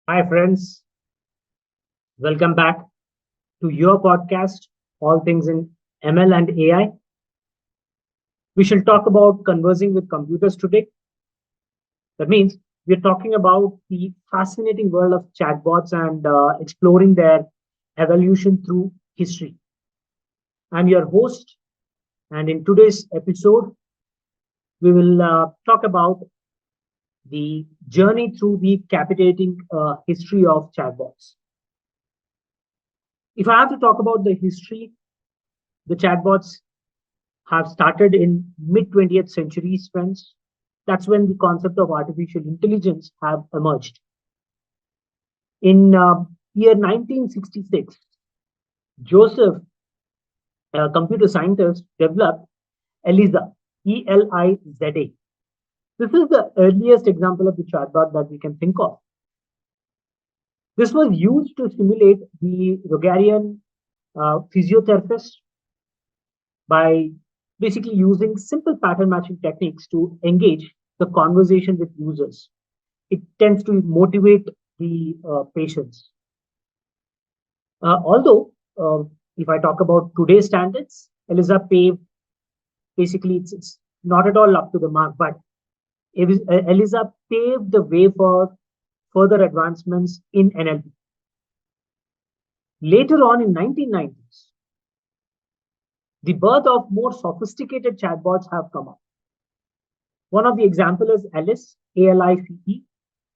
Hi, friends. Welcome back to your podcast, All Things in ML and AI. We shall talk about conversing with computers today. That means we're talking about the fascinating world of chatbots and exploring their evolution through history. I'm your host, and in today's episode, we will talk about the journey through the captivating history of chatbots. If I have to talk about the history, the chatbots have started in mid 20th century, friends. That's when the concept of artificial intelligence have emerged. In year 1966, Joseph, a computer scientist, developed ELIZA, ELIZA. This is the earliest example of the chatbot that we can think of. This was used to simulate the Rogerian physiotherapist by basically using simple pattern matching techniques to engage the conversation with users. It tends to motivate the patients. Although, if I talk about today's standards, ELIZA paved basically it's not at all up to the mark, but ELIZA paved the way for further advancements in NLP. Later on in 1990s, the birth of more sophisticated chatbots have come up. One of the examples is Alice, ALICE,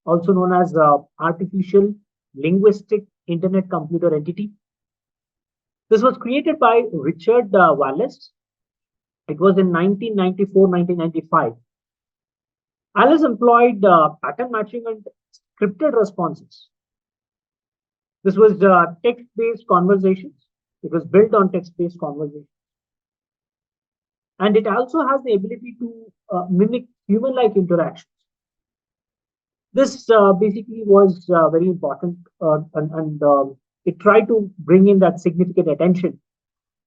also known as Artificial Linguistic Internet Computer Entity. This was created by Richard Wallace. It was in 1994-1995. Alice employed pattern matching and scripted responses. This was text-based conversations. It was built on text-based conversations. And it also has the ability to mimic human-like interactions. This basically was very important, and it tried to bring in that significant attention.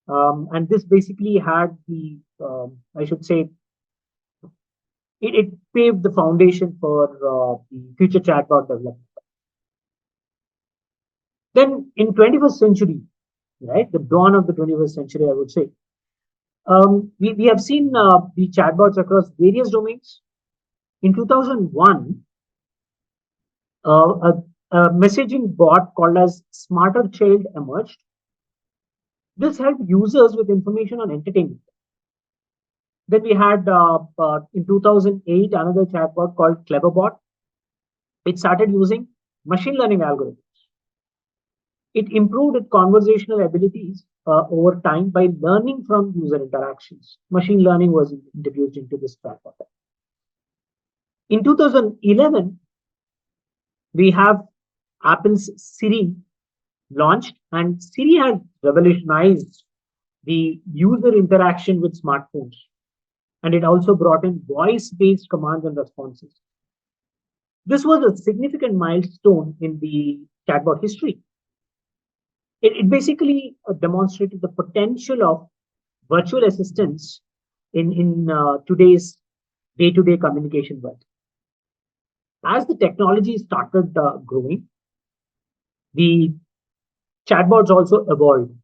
And this basically had the, I should say, it paved the foundation for the future chatbot development. Then in 21st century, right, the dawn of the 21st century, I would say, we have seen the chatbots across various domains. In 2001, a messaging bot called as Smarter Child emerged. This helped users with information on entertainment. Then we had in 2008 another chatbot called Cleverbot. It started using machine learning algorithms. It improved its conversational abilities over time by learning from user interactions. Machine learning was introduced into this chatbot. In 2011, we have Apple's Siri launched, and Siri has revolutionized the user interaction with smartphones. And it also brought in voice-based commands and responses. This was a significant milestone in the chatbot history. It basically demonstrated the potential of virtual assistants in today's day-to-day communication world. As the technology started growing, the chatbots also evolved.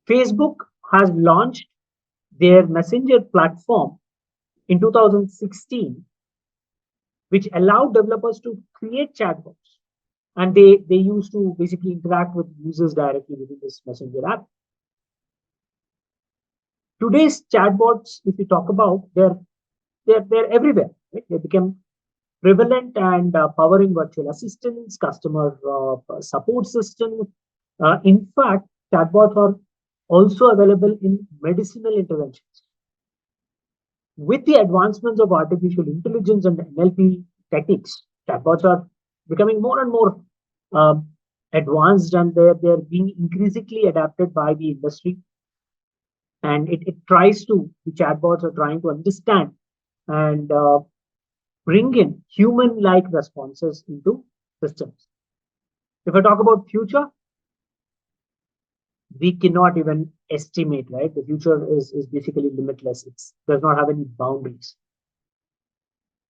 Facebook has launched their messenger platform in 2016, which allowed developers to create chatbots. And they used to basically interact with users directly within this messenger app. Today's chatbots, if we talk about, they're everywhere. Right? They become prevalent and powering virtual assistants, customer support systems. In fact, chatbots are also available in medicinal interventions. With the advancements of artificial intelligence and NLP techniques, chatbots are becoming more and more advanced, and they're being increasingly adapted by the industry. And the chatbots are trying to understand and bring in human-like responses into systems. If I talk about future, we cannot even estimate, right? The future is basically limitless. It does not have any boundaries.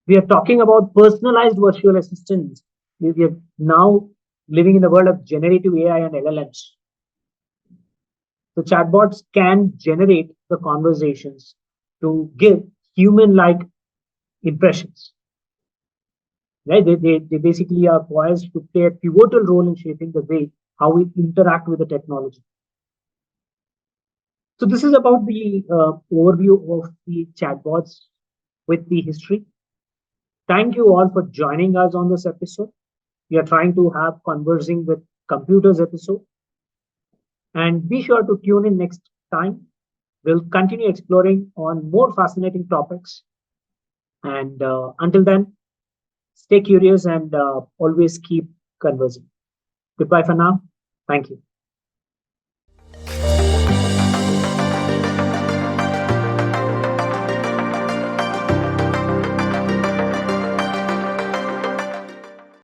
We are talking about personalized virtual assistants We are now living in the world of generative AI and LLMs. So chatbots can generate the conversations to give human-like impressions. Right? They basically are poised to play a pivotal role in shaping the way how we interact with the technology. So this is about the overview of the chatbots with the history. Thank you all for joining us on this episode. We are trying to have Conversing with Computers episode. And be sure to tune in next time. We'll continue exploring on more fascinating topics. And until then, stay curious and always keep conversing. Goodbye for now. Thank you.